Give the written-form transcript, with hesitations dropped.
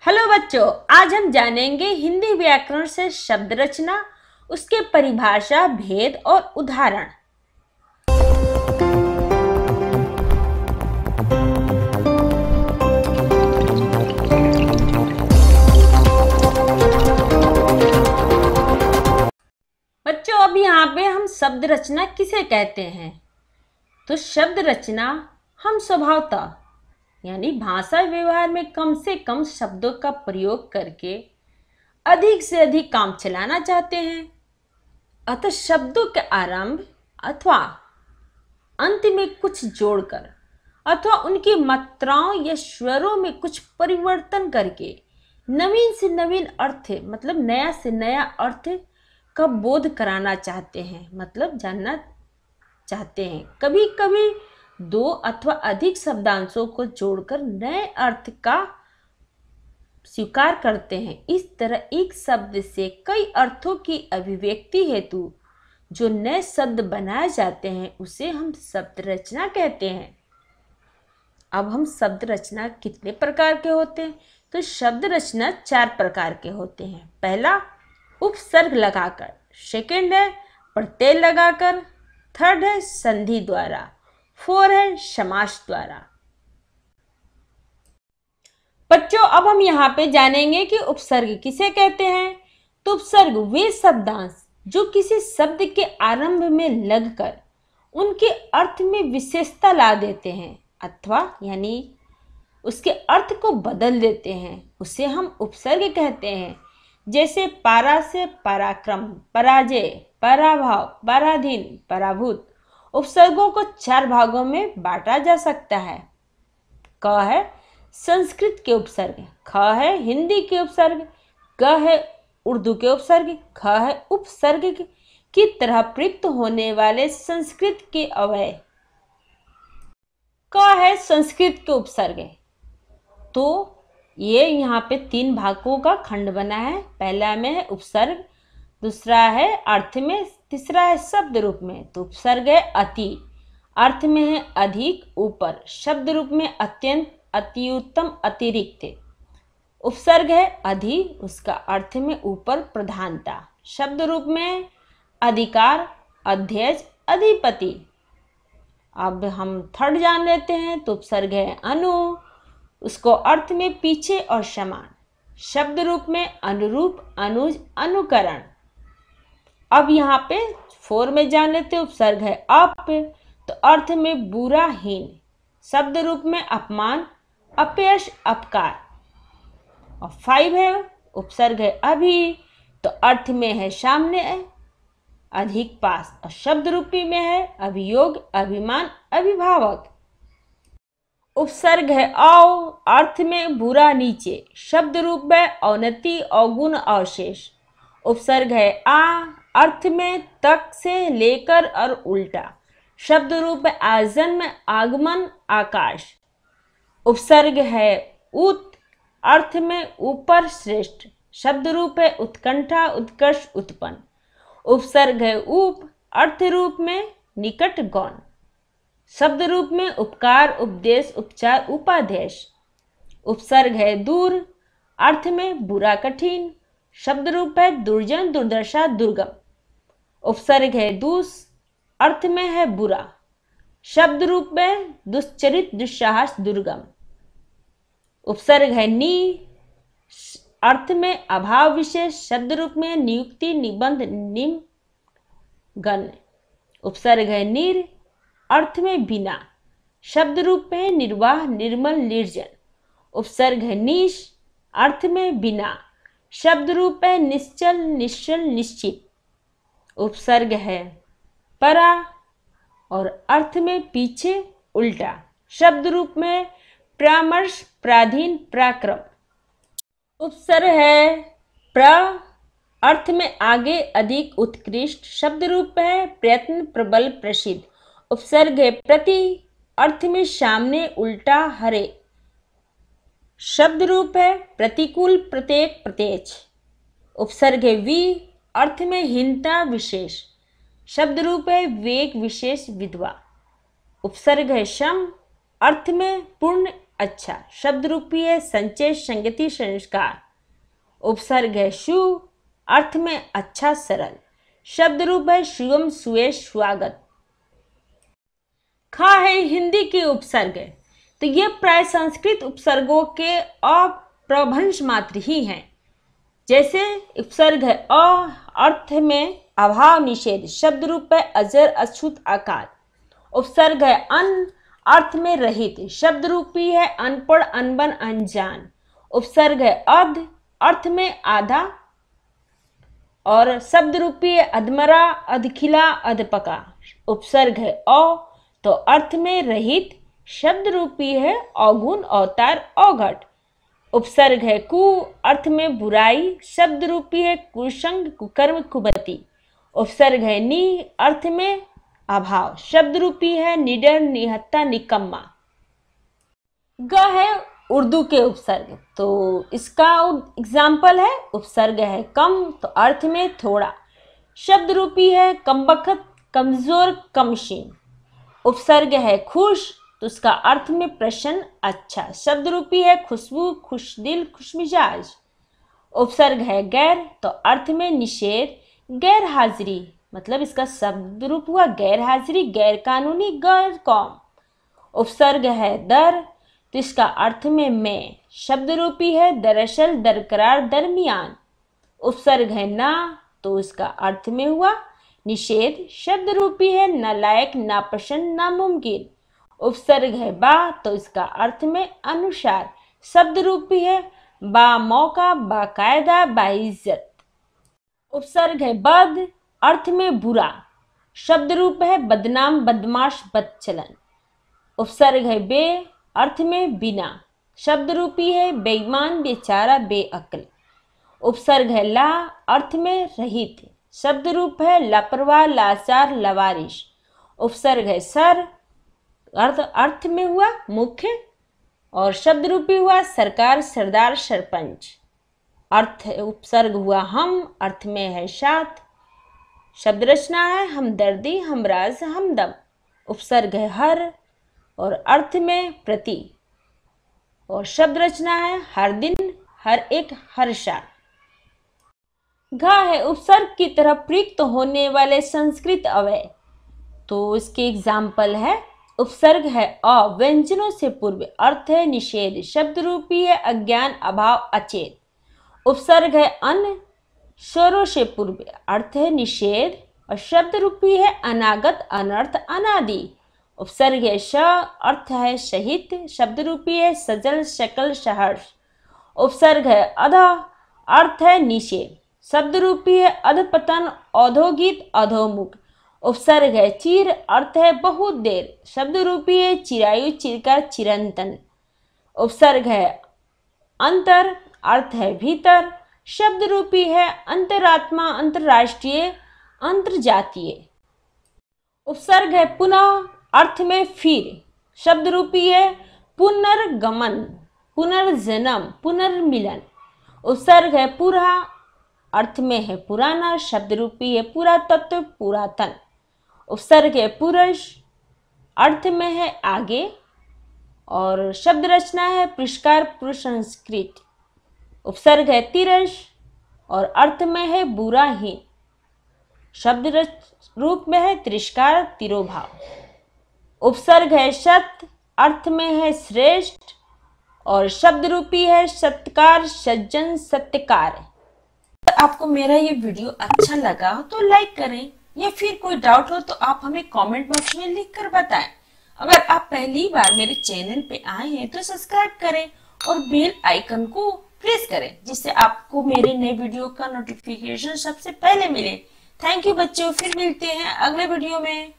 Hello बच्चों, आज हम जानेंगे हिंदी व्याकरण से शब्द रचना, उसके परिभाषा, भेद और उदाहरण। बच्चों, अब यहाँ पे हम शब्द रचना किसे कहते हैं? तो शब्द रचना हम स्वभावतः यानी भाषा व्यवहार में कम से कम शब्दों का प्रयोग करके अधिक से अधिक काम चलाना चाहते हैं। अतः शब्दों के आरंभ अथवा अंत में कुछ जोड़कर अथवा उनकी मात्राओं या स्वरों में कुछ परिवर्तन करके नवीन से नवीन अर्थ मतलब नया से नया अर्थ का बोध कराना चाहते हैं, मतलब जानना चाहते हैं। कभी कभी दो अथवा अधिक शब्दांशों को जोड़कर नए अर्थ का स्वीकार करते हैं। इस तरह एक शब्द से कई अर्थों की अभिव्यक्ति हेतु जो नए शब्द बनाए जाते हैं उसे हम शब्द रचना कहते हैं। अब हम शब्द रचना कितने प्रकार के होते हैं? तो शब्द रचना 4 प्रकार के होते हैं। पहला उपसर्ग लगाकर, सेकंड है प्रत्यय लगाकर, थर्ड है संधि द्वारा, 4 है समास द्वारा। बच्चों, अब हम यहाँ पे जानेंगे कि उपसर्ग किसे कहते हैं। तो उपसर्ग वे शब्दांश जो किसी शब्द के आरंभ में लगकर उनके अर्थ में विशेषता ला देते हैं अथवा यानी उसके अर्थ को बदल देते हैं, उसे हम उपसर्ग कहते हैं। जैसे पारा से पराक्रम, पराजय, पराभव, पराधीन, पराभूत। उपसर्गों को 4 भागों में बांटा जा सकता है। क है संस्कृत के उपसर्ग, ख है हिंदी के उपसर्ग, ग है उर्दू के उपसर्ग, ख है उपसर्ग की तरह प्रयुक्त होने वाले संस्कृत के अव्यय, क है संस्कृत के उपसर्ग। तो ये यहाँ पे 3 भागों का खंड बना है। पहला में है उपसर्ग, दूसरा है अर्थ में, तीसरा है शब्द रूप में। तो उपसर्ग है अति, अर्थ में है अधिक, ऊपर, शब्द रूप में अत्यंत, अति उत्तम, अतिरिक्त। उपसर्ग है अधि, उसका अर्थ में ऊपर, प्रधानता, शब्द रूप में अधिकार, अध्यक्ष, अधिपति। अब हम थर्ड जान लेते हैं। तो उपसर्ग है अनु, उसको अर्थ में पीछे और समान, शब्द रूप में अनुरूप, अनुज, अनुकरण। अब यहाँ पे 4 में जान लेते हैं। उपसर्ग है अप, तो अर्थ में बुरा, हीन, शब्द रूप में अपमान, अपयश, अपकार। और 5 है उपसर्ग है अभी, तो अर्थ में है सामने, अधिक, पास, और शब्द रूपी में है अभियोग, अभिमान, अभिभावक। उपसर्ग है औ, अर्थ में बुरा, नीचे, शब्द रूप में अवनति, अवगुण, अवशेष। उपसर्ग है आ, अर्थ में तक से लेकर और उल्टा, शब्द रूप में आजन्म, आगमन, आकाश। उपसर्ग है उत, अर्थ में ऊपर, श्रेष्ठ, शब्द रूप है उत्कंठा, उत्कर्ष, उत्पन्न। उपसर्ग है उप, अर्थ रूप में निकट, गौण, शब्द रूप में उपकार, उपदेश, उपचार, उपादेश। उपसर्ग है दूर, अर्थ में बुरा, कठिन, शब्द रूप है दुर्जन, दुर्दशा, दुर्गम। उपसर्ग है दुस, अर्थ में है बुरा, शब्द रूप में दुश्चरित, दुस्साहस, दुर्गम। उपसर्ग है नी, अर्थ में अभाव विशेष, शब्द रूप में नियुक्ति, निबंध, निम्न, गण। उपसर्ग है निर, अर्थ में बिना, शब्द रूप में निर्वाह, निर्मल, निर्जन। उपसर्ग है निश, अर्थ में बिना, शब्द रूप है निश्चल, निश्चल, निश्चित। उपसर्ग है परा, और अर्थ में पीछे, उल्टा, शब्द रूप में परामर्श, पराधीन, पराक्रम। उपसर्ग है प्र, अर्थ में आगे, अधिक, उत्कृष्ट, शब्द रूप है प्रयत्न, प्रबल, प्रसिद्ध। उपसर्ग है प्रति, अर्थ में सामने, उल्टा, हरे, शब्द रूप है प्रतिकूल, प्रत्येक, प्रत्यक्ष। उपसर्ग है वी, अर्थ में हीनता, विशेष, शब्द रूप है वेग, विशेष, विधवा। उपसर्ग है सम, अर्थ में पूर्ण, अच्छा। शब्द रूपी है संचय संगति संस्कार। उपसर्ग है शु, अर्थ में अच्छा सरल। शब्द रूप है सुगम सुयश स्वागत। खा है हिंदी के उपसर्ग है, तो ये प्राय संस्कृत उपसर्गों के अप्रभंश मात्र ही हैं। जैसे उपसर्ग है अ, अर्थ में अभाव निषेध। शब्द रूप है अजर अछूत आकार। उपसर्ग है अन, अर्थ में रहित। शब्द रूपी है अनपढ़ अनबन अनजान। उपसर्ग है अध, अर्थ में आधा। और शब्द रूपी है अधमरा अधखिला अधपका। उपसर्ग है अ, तो अर्थ में रहित। शब्द रूपी है अवगुण अवतार अवघट। उपसर्ग है कु, अर्थ में बुराई। शब्द रूपी है कुसंग कुकर्म कुबती। उपसर्ग है नि, अर्थ में अभाव। शब्द रूपी है निडर निहत्ता निकम्मा। ग है उर्दू के उपसर्ग, तो इसका एग्जाम्पल है उपसर्ग है कम, तो अर्थ में थोड़ा। शब्द रूपी है कमबख्त कमजोर कमशीन। उपसर्ग है खुश, तो उसका अर्थ में प्रसन्न अच्छा। शब्द रूपी है खुशबू खुशदिल खुशमिजाज। उपसर्ग है गैर, तो अर्थ में निषेध। गैर हाजिरी, मतलब इसका शब्द रूप हुआ गैर हाजिरी, गैर कानूनी, गैर कौम। उपसर्ग है दर, तो इसका अर्थ में मैं। शब्द रूपी है दरअसल दरकरार दरमियान। उपसर्ग है ना, तो इसका अर्थ में हुआ निषेध। शब्द रूपी है नालायक नापसंद नामुमकिन। उपसर्ग है बा, तो इसका अर्थ में अनुसार। शब्द रूपी है बा मौका बाकायदा बाइज्जत। उपसर्ग है बद, अर्थ में बुरा। शब्द रूप है बदनाम बदमाश बदचलन। उपसर्ग है बे, अर्थ में बिना। शब्द रूपी है बेईमान बेचारा बेअक्ल। उपसर्ग है ला, अर्थ में रहित। शब्द रूप है लापरवाह लाचार लवारिश। उपसर्ग है सर, अर्थ में हुआ मुख्य। और शब्द रूपी हुआ सरकार सरदार सरपंच। अर्थ उपसर्ग हुआ हम, अर्थ में है साथ। शब्द रचना है हमदर्दी हमराज हमदम। उपसर्ग है हर, और अर्थ में प्रति। और शब्द रचना है हर दिन हर एक हर्षा। घा है उपसर्ग की तरह प्रयुक्त होने वाले संस्कृत अव्यय, तो इसके एग्जाम्पल है। उपसर्ग है अ, व्यंजनों से पूर्व, अर्थ है निषेध। शब्द रूपी है अज्ञान अभाव अचेत। उपसर्ग है अन, स्वरों से पूर्व, अर्थ है निषेध। और शब्द रूपी है अनागत अनर्थ अनादि। उपसर्ग है श, अर्थ है सहित। शब्द रूपी है सजल शकल सहर्ष। उपसर्ग है अध, अर्थ है नीचे। शब्द रूपी है अधपतन अधोगीत अधोमुख। उपसर्ग है चिर, अर्थ है बहुत देर। शब्द रूपी है चिरायु चिरका चिरंतन। उपसर्ग है अंतर, अर्थ है भीतर। शब्द रूपी है अंतरात्मा अंतरराष्ट्रीय अंतरजातीय। उपसर्ग है पुनः, अर्थ में फिर। शब्द रूपी है पुनर्गमन पुनर्जन्म पुनर्मिलन। उपसर्ग है पूरा, अर्थ में है पुराना। शब्द रूपी है पुरातत्व पुरातन। उपसर्ग है पुरुष, अर्थ में है आगे। और शब्द रचना है पुरस्कार पुरुष संस्कृत। उपसर्ग है तिरस, और अर्थ में है बुरा ही। शब्द रूप में है तिरस्कार तिरोभाव। उपसर्ग है सत्य, अर्थ में है श्रेष्ठ। और शब्द रूपी है सत्कार सज्जन सत्यकार। अगर आपको मेरा ये वीडियो अच्छा लगा हो तो लाइक करें, या फिर कोई डाउट हो तो आप हमें कमेंट बॉक्स में लिख कर बताएं। अगर आप पहली बार मेरे चैनल पे आए हैं तो सब्सक्राइब करें और बेल आइकन को प्रेस करें, जिससे आपको मेरे नए वीडियो का नोटिफिकेशन सबसे पहले मिले। थैंक यू बच्चों, फिर मिलते हैं अगले वीडियो में।